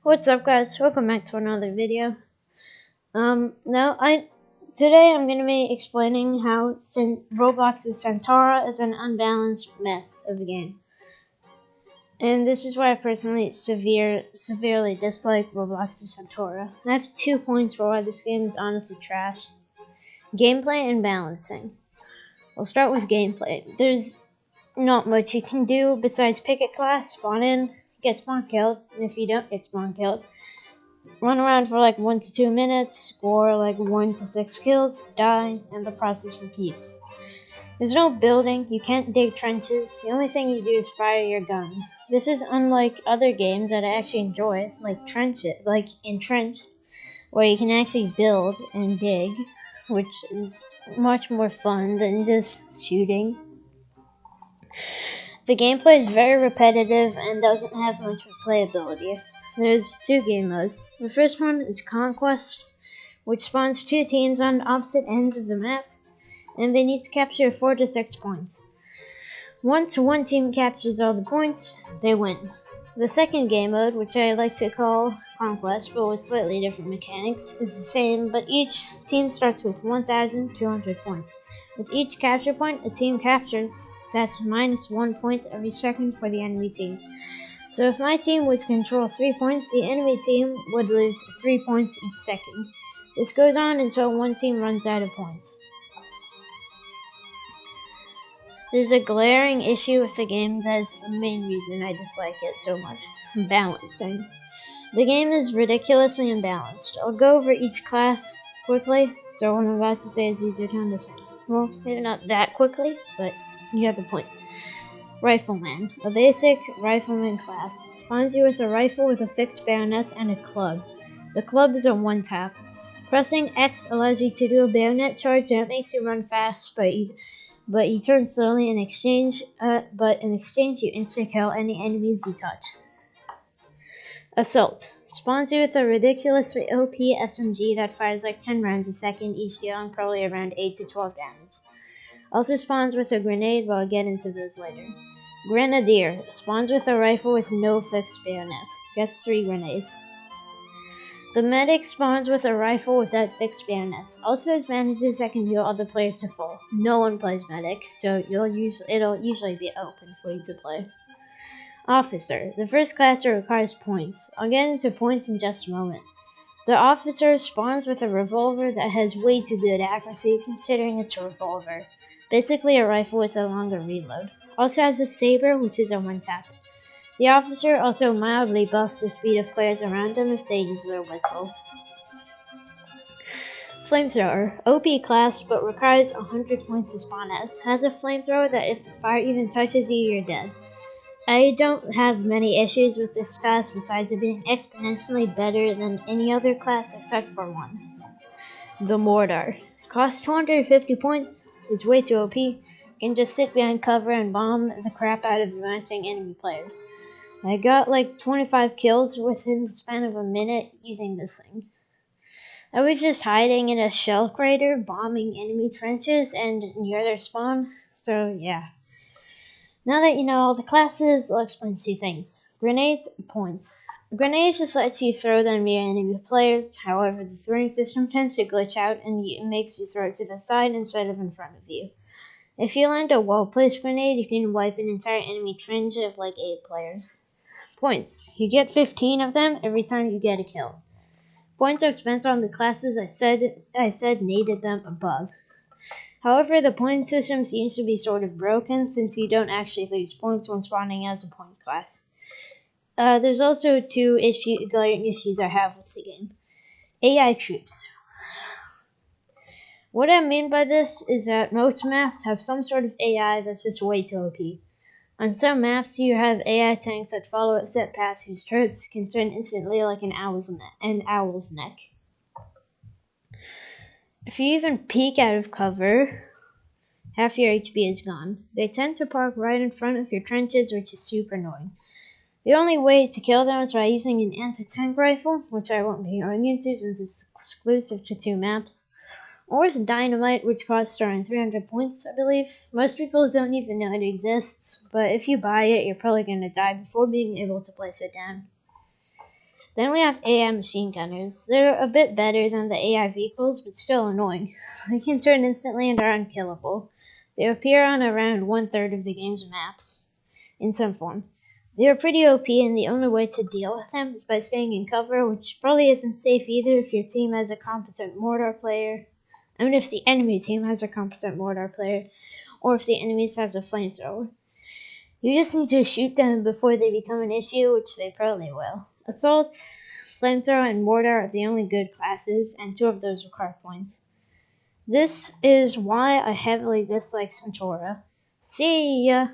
What's up, guys? Welcome back to another video. Today I'm gonna be explaining how Roblox's Centaura is an unbalanced mess of a game, and this is why I personally severely dislike Roblox's Centaura. I have 2 points for why this game is honestly trash: gameplay and balancing. I'll start with gameplay. There's not much you can do besides pick a class, spawn in, get spawn killed, and if you don't get spawn killed, run around for like 1 to 2 minutes, score like 1 to 6 kills, die, and the process repeats. There's no building, you can't dig trenches, the only thing you do is fire your gun. This is unlike other games that I actually enjoy, like Entrenched, where you can actually build and dig, which is much more fun than just shooting. The gameplay is very repetitive and doesn't have much replayability. There's 2 game modes. The first one is Conquest, which spawns 2 teams on opposite ends of the map, and they need to capture 4 to 6 points. Once one team captures all the points, they win. The second game mode, which I like to call Conquest, but with slightly different mechanics, is the same, but each team starts with 1,200 points. With each capture point a team captures, that's minus 1 point every second for the enemy team. So if my team would control 3 points, the enemy team would lose 3 points each second. This goes on until one team runs out of points. There's a glaring issue with the game that is the main reason I dislike it so much: balancing. The game is ridiculously imbalanced. I'll go over each class quickly, so what I'm about to say is easier to understand. Well, maybe not that quickly, but you have the point. Rifleman. A basic rifleman class. Spawns you with a rifle with a fixed bayonet and a club. The club is a one-tap. Pressing X allows you to do a bayonet charge that makes you run fast, but you turn slowly in exchange. But in exchange, you insta-kill any enemies you touch. Assault. Spawns you with a ridiculously OP SMG that fires like 10 rounds a second, each dealing probably around 8 to 12 damage. Also spawns with a grenade, but I'll get into those later. Grenadier. Spawns with a rifle with no fixed bayonet. Gets 3 grenades. The medic spawns with a rifle without fixed bayonets. Also has bandages that can heal other players to full. No one plays medic, so it'll usually be open for you to play. Officer. The first class that requires points. I'll get into points in just a moment. The officer spawns with a revolver that has way too good accuracy considering it's a revolver. Basically a rifle with a longer reload. Also has a saber, which is a one-tap. The officer also mildly buffs the speed of players around them if they use their whistle. Flamethrower. OP class, but requires 100 points to spawn as. Has a flamethrower that if the fire even touches you, you're dead. I don't have many issues with this class besides it being exponentially better than any other class except for one. The Mortar. Costs 250 points, is way too OP, can just sit behind cover and bomb the crap out of advancing enemy players. I got like 25 kills within the span of a minute using this thing. I was just hiding in a shell crater, bombing enemy trenches and near their spawn, so yeah. Now that you know all the classes, I'll explain 2 things. Grenades, points. Grenades just lets you throw them near enemy players, however the throwing system tends to glitch out and it makes you throw it to the side instead of in front of you. If you land a well-placed grenade, you can wipe an entire enemy trench of like 8 players. Points. You get 15 of them every time you get a kill. Points are spent on the classes I said needed them above. However, the point system seems to be sort of broken since you don't actually lose points when spawning as a point class. There's also 2 glaring issues I have with the game. AI troops. What I mean by this is that most maps have some sort of AI that's just way too OP. On some maps, you have AI tanks that follow a set path whose turrets can turn instantly like an owl's neck. If you even peek out of cover, half your HP is gone. They tend to park right in front of your trenches, which is super annoying. The only way to kill them is by using an anti-tank rifle, which I won't be going into since it's exclusive to 2 maps. Or with dynamite, which costs around 300 points, I believe. Most people don't even know it exists, but if you buy it, you're probably going to die before being able to place it down. Then we have AI machine gunners. They're a bit better than the AI vehicles, but still annoying. They can turn instantly and are unkillable. They appear on around 1/3 of the game's maps, in some form. They are pretty OP, and the only way to deal with them is by staying in cover, which probably isn't safe either if your team has a competent mortar player. I mean, if the enemy team has a competent mortar player, or if the enemy's has a flamethrower. You just need to shoot them before they become an issue, which they probably will. Assault, flamethrower, and mortar are the only good classes, and 2 of those require points. This is why I heavily dislike Centaura. See ya!